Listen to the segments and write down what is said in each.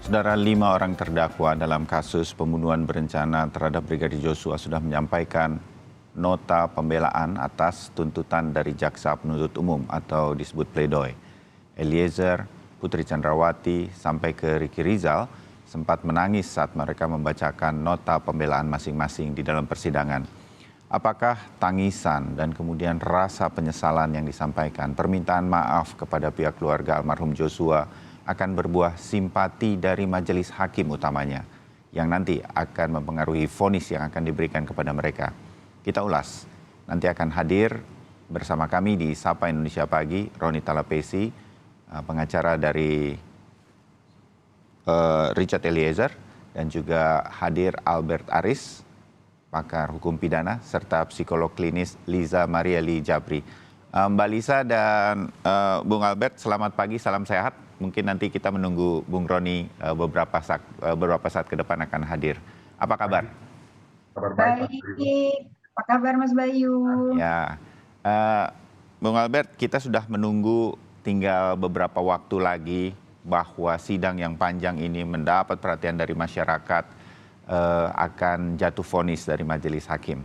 Saudara, 5 orang terdakwa dalam kasus pembunuhan berencana terhadap Brigadir Joshua sudah menyampaikan nota pembelaan atas tuntutan dari Jaksa Penuntut Umum atau disebut pledoi. Eliezer, Putri Chandrawati, sampai ke Ricky Rizal sempat menangis saat mereka membacakan nota pembelaan masing-masing di dalam persidangan. Apakah tangisan dan kemudian rasa penyesalan yang disampaikan, permintaan maaf kepada pihak keluarga almarhum Joshua akan berbuah simpati dari majelis hakim utamanya yang nanti akan mempengaruhi vonis yang akan diberikan kepada mereka? Kita ulas. Nanti akan hadir bersama kami di Sapa Indonesia Pagi, Roni Talapesi, pengacara dari Richard Eliezer, dan juga hadir Albert Aris, pakar hukum pidana, serta psikolog klinis Liza Marieli Jabri. Mbak Lisa dan Bung Albert, selamat pagi, salam sehat. Mungkin nanti kita menunggu Bung Roni beberapa saat ke depan akan hadir. Apa kabar? Kabar baik. Apa kabar Mas Bayu? Ya, Bung Albert, kita sudah menunggu tinggal beberapa waktu lagi bahwa sidang yang panjang ini mendapat perhatian dari masyarakat, akan jatuh vonis dari majelis hakim.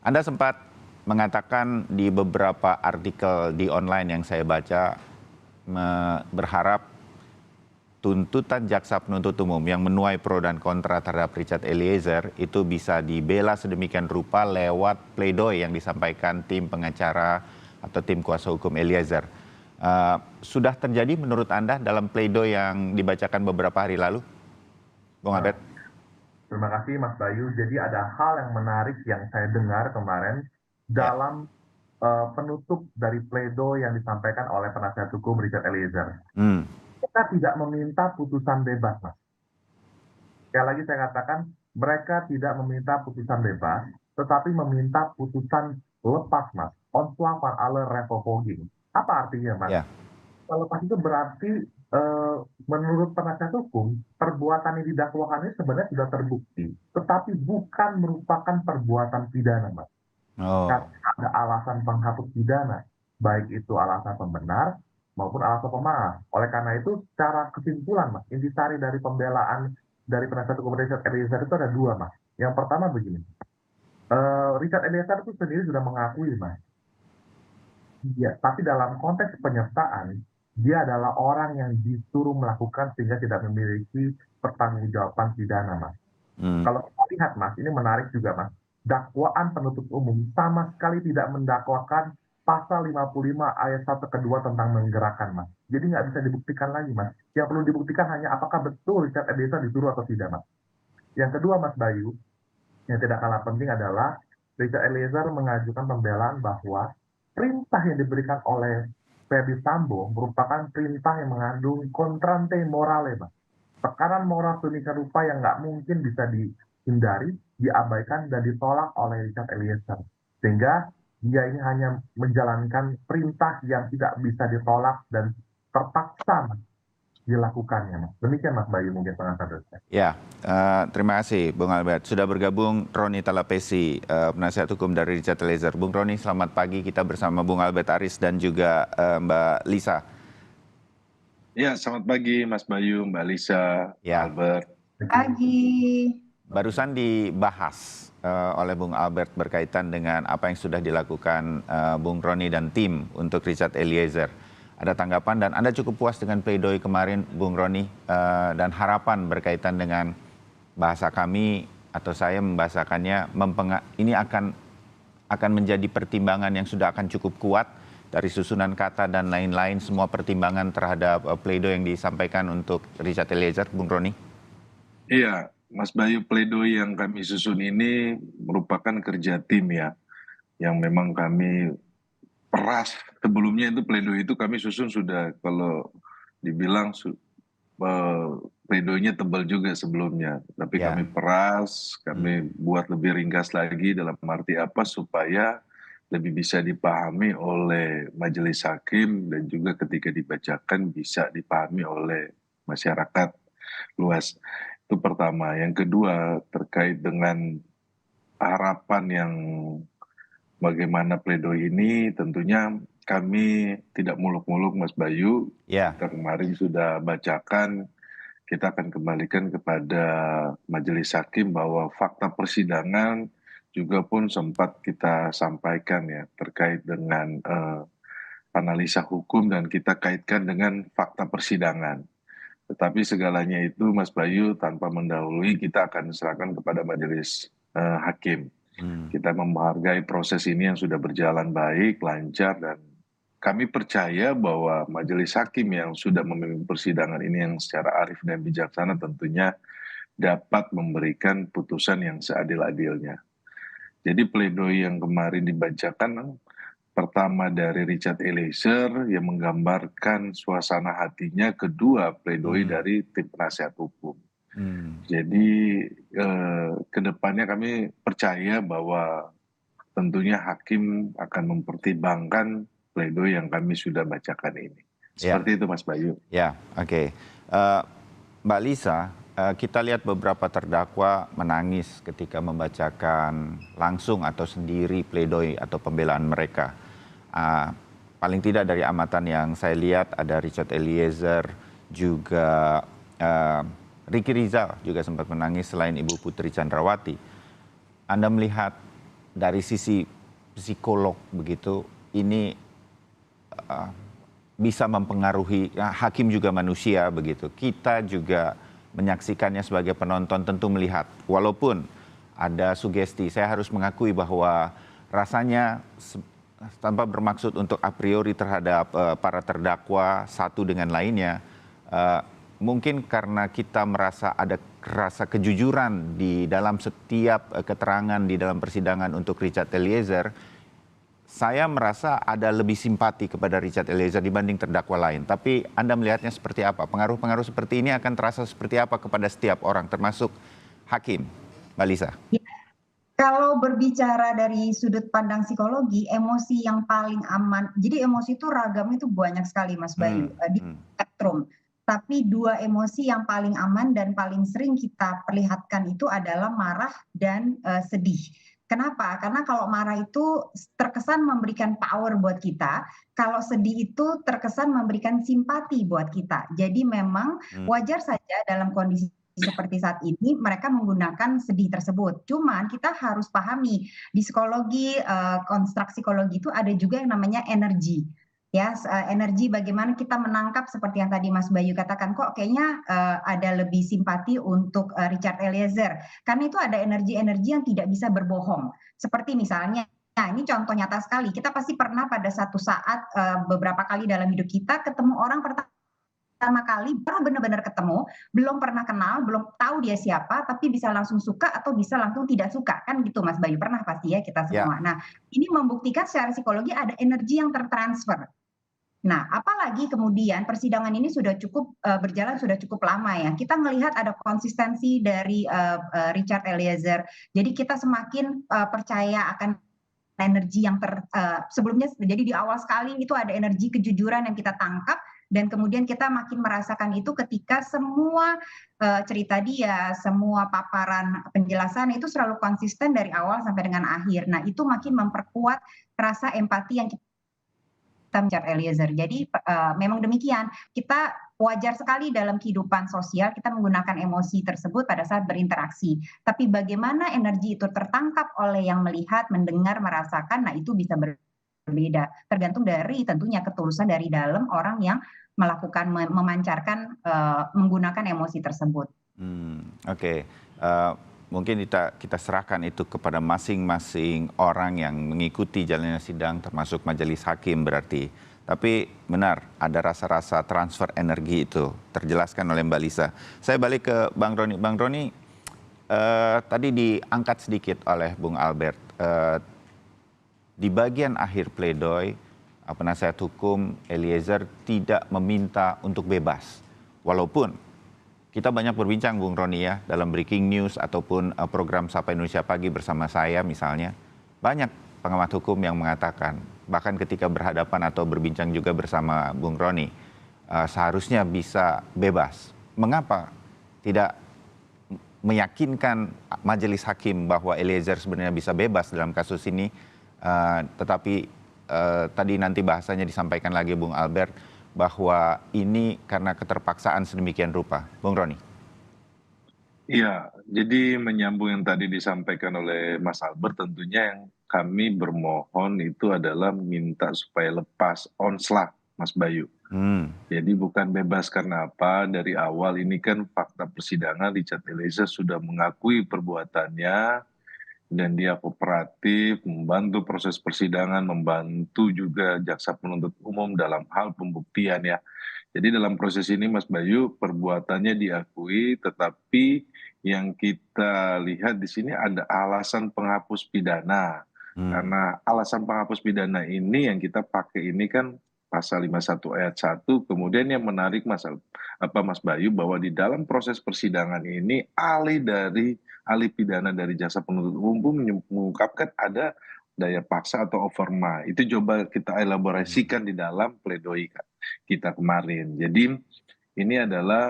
Anda sempat mengatakan di beberapa artikel di online yang saya baca, berharap tuntutan jaksa penuntut umum yang menuai pro dan kontra terhadap Richard Eliezer itu bisa dibela sedemikian rupa lewat pledoi yang disampaikan tim pengacara atau tim kuasa hukum Eliezer. Sudah terjadi menurut Anda dalam pledoi yang dibacakan beberapa hari lalu, Bung Albert? Terima kasih Mas Bayu. Jadi ada hal yang menarik yang saya dengar kemarin dalam penutup dari pledoi yang disampaikan oleh penasihat hukum Richard Eliezer. Kita tidak meminta putusan bebas, Mas. Sekali lagi saya katakan, mereka tidak meminta putusan bebas, tetapi meminta putusan lepas, Mas. Ontslapan alle revolving. Apa artinya, Mas? Ya. Lepas itu berarti menurut penasihat hukum, perbuatan yang didakwakan ini sebenarnya sudah terbukti, tetapi bukan merupakan perbuatan pidana, Mas. Karena ada alasan penghapus pidana, baik itu alasan pembenar maupun alasan pemaaf. Oleh karena itu, secara kesimpulan, Mas, intisari dari pembelaan dari penasihat hukum Richard Eliezer itu ada dua, Mas. Yang pertama begini, Richard Eliezer itu sendiri sudah mengakui, Mas. Ya, tapi dalam konteks penyertaan, dia adalah orang yang disuruh melakukan sehingga tidak memiliki pertanggungjawaban pidana, Mas. Kalau kita lihat, Mas, ini menarik juga, Mas. Dakwaan penuntut umum sama sekali tidak mendakwakan pasal 55 ayat 1 kedua tentang menggerakkan, Mas. Jadi nggak bisa dibuktikan lagi, Mas. Yang perlu dibuktikan hanya apakah betul Richard Eliezer disuruh atau tidak, Mas. Yang kedua, Mas Bayu, yang tidak kalah penting adalah Richard Eliezer mengajukan pembelaan bahwa perintah yang diberikan oleh Ferdy Sambo merupakan perintah yang mengandung kontrante morale, Mas. Tekanan moral sedemikian rupa yang nggak mungkin bisa dihindari, diabaikan, dan ditolak oleh Richard Eliezer. Sehingga dia ini hanya menjalankan perintah yang tidak bisa ditolak dan terpaksa, Mas, dilakukannya, Mas. Demikian, Mas Bayu, mungkin pengantar saya. Ya, terima kasih Bung Albert. Sudah bergabung Roni Talapesi, penasihat hukum dari Richard Eliezer. Bung Roni, selamat pagi. Kita bersama Bung Albert Aris dan juga Mbak Lisa. Ya, selamat pagi Mas Bayu, Mbak Lisa, Albert. Pagi. Barusan dibahas oleh Bung Albert berkaitan dengan apa yang sudah dilakukan Bung Roni dan tim untuk Richard Eliezer. Ada tanggapan dan Anda cukup puas dengan pledoi kemarin, Bung Roni, dan harapan berkaitan dengan bahasa kami atau saya membahasakannya, ini akan menjadi pertimbangan yang sudah akan cukup kuat dari susunan kata dan lain-lain, semua pertimbangan terhadap pledoi yang disampaikan untuk Richard Eliezer, Bung Roni? Iya, Mas Bayu, pledoi yang kami susun ini merupakan kerja tim ya, yang memang kami peras. Sebelumnya itu pledoi itu kami susun sudah, kalau dibilang pledoinya tebal juga sebelumnya, tapi kami peras, kami buat lebih ringkas lagi dalam arti apa supaya lebih bisa dipahami oleh majelis hakim dan juga ketika dibacakan bisa dipahami oleh masyarakat luas. Itu pertama. Yang kedua, terkait dengan harapan yang bagaimana pledoi ini, tentunya kami tidak muluk-muluk Mas Bayu. Kita kemarin sudah bacakan kita akan kembalikan kepada majelis hakim bahwa fakta persidangan juga pun sempat kita sampaikan ya terkait dengan analisa hukum dan kita kaitkan dengan fakta persidangan. Tetapi segalanya itu Mas Bayu tanpa mendahului kita akan serahkan kepada majelis hakim. Kita menghargai proses ini yang sudah berjalan baik, lancar, dan kami percaya bahwa majelis hakim yang sudah memimpin persidangan ini yang secara arif dan bijaksana tentunya dapat memberikan putusan yang seadil-adilnya. Jadi pledoi yang kemarin dibacakan pertama dari Richard Eliezer yang menggambarkan suasana hatinya, kedua pledoi dari tim penasihat hukum. Jadi kedepannya kami percaya bahwa tentunya hakim akan mempertimbangkan pledoi yang kami sudah bacakan ini. Seperti itu Mas Bayu. Ya, oke. Mbak Lisa, kita lihat beberapa terdakwa menangis ketika membacakan langsung atau sendiri pledoi atau pembelaan mereka. Paling tidak dari amatan yang saya lihat ada Richard Eliezer, juga Ricky Rizal juga sempat menangis selain Ibu Putri Chandrawati. Anda melihat dari sisi psikolog begitu, ini bisa mempengaruhi, hakim juga manusia begitu. Kita juga menyaksikannya sebagai penonton tentu melihat, walaupun ada sugesti, saya harus mengakui bahwa rasanya tanpa bermaksud untuk a priori terhadap para terdakwa satu dengan lainnya, mungkin karena kita merasa ada rasa kejujuran di dalam setiap keterangan di dalam persidangan untuk Richard Eliezer, saya merasa ada lebih simpati kepada Richard Eliezer dibanding terdakwa lain. Tapi Anda melihatnya seperti apa? Pengaruh-pengaruh seperti ini akan terasa seperti apa kepada setiap orang, termasuk hakim? Mbak Lisa. Ya, kalau berbicara dari sudut pandang psikologi, emosi yang paling aman, jadi emosi itu ragamnya itu banyak sekali Mas Bayu, di spektrum. Tapi dua emosi yang paling aman dan paling sering kita perlihatkan itu adalah marah dan sedih. Kenapa? Karena kalau marah itu terkesan memberikan power buat kita, kalau sedih itu terkesan memberikan simpati buat kita. Jadi memang wajar saja dalam kondisi seperti saat ini mereka menggunakan sedih tersebut. Cuman kita harus pahami di psikologi, konstruk psikologi itu ada juga yang namanya energi. Ya, energi bagaimana kita menangkap seperti yang tadi Mas Bayu katakan, kok kayaknya ada lebih simpati untuk Richard Eliezer. Karena itu ada energi-energi yang tidak bisa berbohong. Seperti misalnya, nah ini contoh nyata sekali, kita pasti pernah pada satu saat beberapa kali dalam hidup kita ketemu orang pertama kali, baru benar-benar ketemu, belum pernah kenal, belum tahu dia siapa, tapi bisa langsung suka atau bisa langsung tidak suka. Kan gitu Mas Bayu, pernah pasti ya kita semua. Nah, ini membuktikan secara psikologi ada energi yang tertransfer. Nah, apalagi kemudian persidangan ini sudah cukup berjalan sudah cukup lama ya. Kita melihat ada konsistensi dari Richard Eliezer. Jadi kita semakin percaya akan energi yang sebelumnya. Jadi di awal sekali itu ada energi kejujuran yang kita tangkap dan kemudian kita makin merasakan itu ketika semua cerita dia, semua paparan penjelasan itu selalu konsisten dari awal sampai dengan akhir. Nah, itu makin memperkuat rasa empati yang kita Richard Eliezer. Jadi memang demikian, kita wajar sekali dalam kehidupan sosial kita menggunakan emosi tersebut pada saat berinteraksi. Tapi bagaimana energi itu tertangkap oleh yang melihat, mendengar, merasakan, nah itu bisa berbeda. Tergantung dari tentunya ketulusan dari dalam orang yang melakukan, memancarkan, menggunakan emosi tersebut. Oke. Mungkin kita serahkan itu kepada masing-masing orang yang mengikuti jalannya sidang, termasuk majelis hakim berarti. Tapi benar, ada rasa-rasa transfer energi itu, terjelaskan oleh Mbak Lisa. Saya balik ke Bang Roni. Bang Roni, tadi diangkat sedikit oleh Bung Albert. Di bagian akhir pledoi, penasihat hukum Eliezer tidak meminta untuk bebas. Walaupun kita banyak berbincang, Bung Roni ya, dalam Breaking News ataupun program Sapa Indonesia Pagi bersama saya misalnya. Banyak pengamat hukum yang mengatakan, bahkan ketika berhadapan atau berbincang juga bersama Bung Roni, seharusnya bisa bebas. Mengapa tidak meyakinkan majelis hakim bahwa Eliezer sebenarnya bisa bebas dalam kasus ini, tetapi tadi nanti bahasanya disampaikan lagi Bung Albert, bahwa ini karena keterpaksaan sedemikian rupa? Bung Roni. Iya, jadi menyambung yang tadi disampaikan oleh Mas Albert, tentunya yang kami bermohon itu adalah minta supaya lepas onslaught, Mas Bayu. Jadi bukan bebas karena apa, dari awal ini kan fakta persidangan Richard Eliezer sudah mengakui perbuatannya dan dia kooperatif, membantu proses persidangan, membantu juga jaksa penuntut umum dalam hal pembuktian ya. Jadi dalam proses ini Mas Bayu perbuatannya diakui, tetapi yang kita lihat di sini ada alasan penghapus pidana. Karena alasan penghapus pidana ini yang kita pakai ini kan pasal 51 ayat 1, kemudian yang menarik Mas Bayu bahwa di dalam proses persidangan ini ahli pidana dari jaksa penuntut umum mengungkapkan ada daya paksa atau overma. Itu coba kita elaborasikan di dalam pledoi kita kemarin. Jadi ini adalah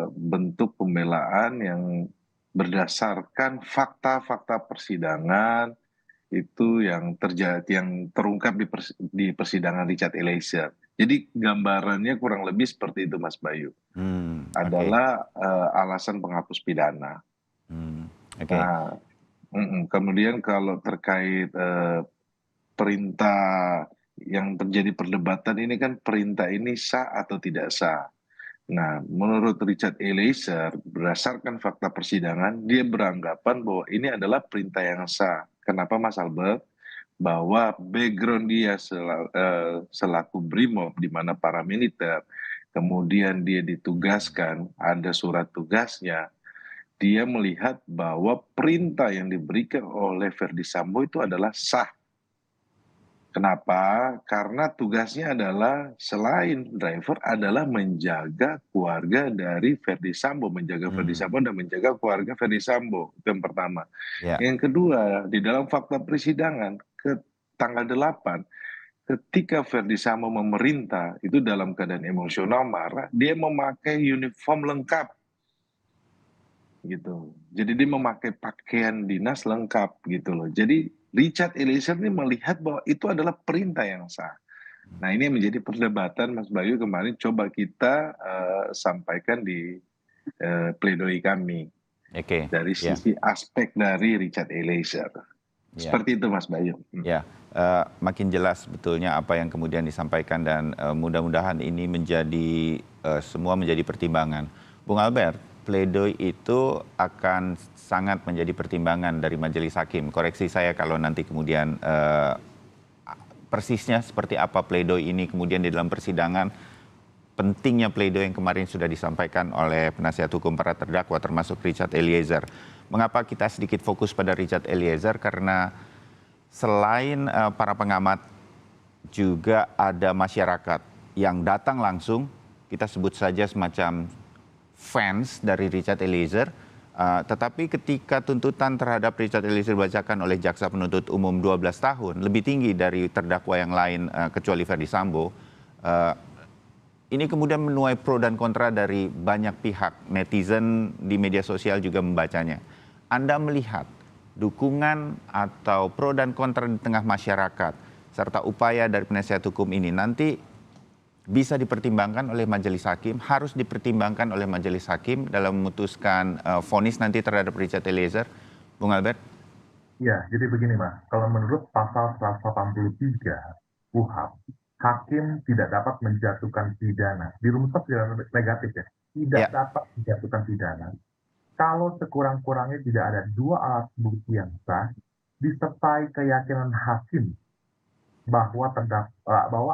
bentuk pembelaan yang berdasarkan fakta-fakta persidangan itu yang terjadi, yang terungkap di persidangan Richard Eliezer. Jadi gambarannya kurang lebih seperti itu, Mas Bayu. Adalah alasan penghapus pidana. Nah, kemudian kalau terkait perintah yang terjadi perdebatan ini kan perintah ini sah atau tidak sah. Nah, menurut Richard Eliezer, berdasarkan fakta persidangan, dia beranggapan bahwa ini adalah perintah yang sah. Kenapa Mas Albert? Bahwa background dia selaku BRIMOB, di mana para militer, kemudian dia ditugaskan, ada surat tugasnya, dia melihat bahwa perintah yang diberikan oleh Verdi Sambo itu adalah sah. Kenapa? Karena tugasnya adalah selain driver adalah menjaga keluarga dari Verdi Sambo, menjaga Verdi Sambo dan menjaga keluarga Verdi Sambo. Itu yang pertama. Yang kedua, di dalam fakta persidangan ke tanggal 8, ketika Verdi Sambo memerintah itu dalam keadaan emosional marah, dia memakai uniform lengkap. Gitu. Jadi dia memakai pakaian dinas lengkap gitu loh. Jadi Richard Eliezer ini melihat bahwa itu adalah perintah yang sah. Nah ini yang menjadi perdebatan Mas Bayu kemarin coba kita sampaikan di pledoi kami. Dari sisi aspek dari Richard Eliezer. Seperti itu Mas Bayu. Ya, makin jelas betulnya apa yang kemudian disampaikan dan mudah-mudahan ini menjadi semua menjadi pertimbangan. Bung Albert, pledoi itu akan sangat menjadi pertimbangan dari majelis hakim. Koreksi saya kalau nanti kemudian persisnya seperti apa pledoi ini kemudian di dalam persidangan. Pentingnya pledoi yang kemarin sudah disampaikan oleh penasihat hukum para terdakwa termasuk Richard Eliezer. Mengapa kita sedikit fokus pada Richard Eliezer? Karena selain para pengamat juga ada masyarakat yang datang langsung, kita sebut saja semacam fans dari Richard Eliezer, tetapi ketika tuntutan terhadap Richard Eliezer dibacakan oleh jaksa penuntut umum 12 tahun, lebih tinggi dari terdakwa yang lain kecuali Verdi Sambo, ini kemudian menuai pro dan kontra dari banyak pihak. Netizen di media sosial juga membacanya. Anda melihat dukungan atau pro dan kontra di tengah masyarakat serta upaya dari penasihat hukum ini nanti bisa dipertimbangkan oleh majelis hakim, harus dipertimbangkan oleh majelis hakim dalam memutuskan vonis nanti terhadap Richard Eliezer, Bung Albert? Ya, jadi begini Mas, kalau menurut pasal 183 KUHP, hakim tidak dapat menjatuhkan pidana. Dirumuskan pidana negatif ya, tidak dapat menjatuhkan pidana. Kalau sekurang-kurangnya tidak ada dua alat bukti yang sah, disertai keyakinan hakim bahwa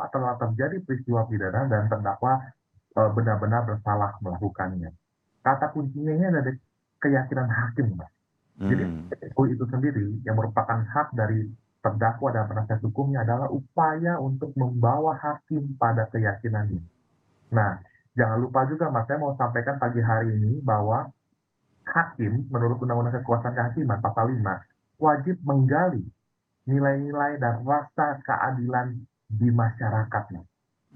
telah terjadi peristiwa pidana dan terdakwa benar-benar bersalah melakukannya. Kata kuncinya ini ada keyakinan hakim, Mas. Jadi itu sendiri yang merupakan hak dari terdakwa dan penasihat hukumnya adalah upaya untuk membawa hakim pada keyakinannya. Nah, jangan lupa juga Mas, saya mau sampaikan pagi hari ini bahwa hakim menurut Undang-Undang Kekuasaan Kehakiman pasal 5 wajib menggali nilai-nilai dan rasa keadilan di masyarakatnya.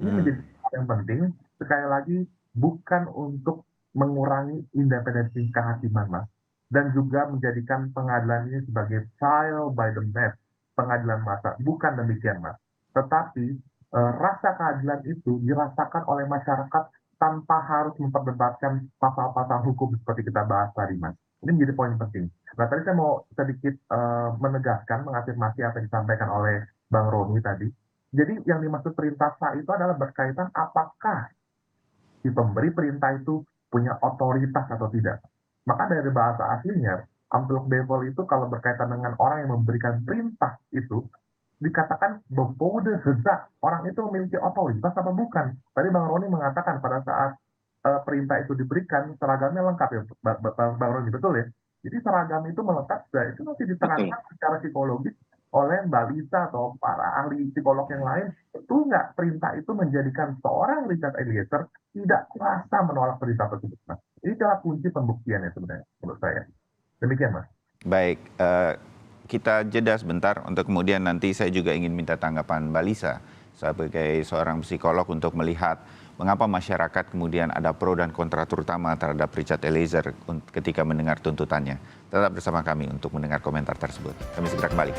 Ini menjadi hal yang penting, sekali lagi bukan untuk mengurangi independensi kehakiman, Mas, dan juga menjadikan pengadilan ini sebagai trial by the mat, pengadilan massa. Bukan demikian, Mas. Tetapi rasa keadilan itu dirasakan oleh masyarakat tanpa harus memperdebatkan pasal-pasal hukum seperti kita bahas tadi, Mas. Ini menjadi poin penting. Nah, tadi saya mau sedikit menegaskan, mengafirmasi apa yang disampaikan oleh Bang Roni tadi. Jadi yang dimaksud perintah sah itu adalah berkaitan apakah si pemberi perintah itu punya otoritas atau tidak. Maka dari bahasa aslinya, amplop devil itu kalau berkaitan dengan orang yang memberikan perintah itu, dikatakan berbode sezak. Orang itu memiliki otoritas apa bukan? Tadi Bang Roni mengatakan pada saat perintah itu diberikan, seragamnya lengkap ya, Bang Roni, betul ya? Jadi seragam itu melekat, itu nanti diterangkan secara psikologis oleh Mbak Lisa atau para ahli psikolog yang lain. Betul nggak perintah itu menjadikan seorang Richard Eliezer tidak merasa menolak perintah tersebut, Mas? Ini adalah kunci pembuktiannya sebenarnya, menurut saya. Demikian, Mas. Baik, kita jeda sebentar untuk kemudian nanti saya juga ingin minta tanggapan Mbak Lisa sebagai seorang psikolog untuk melihat mengapa masyarakat kemudian ada pro dan kontra terutama terhadap Richard Eliezer ketika mendengar tuntutannya. Tetap bersama kami untuk mendengar komentar tersebut. Kami segera kembali.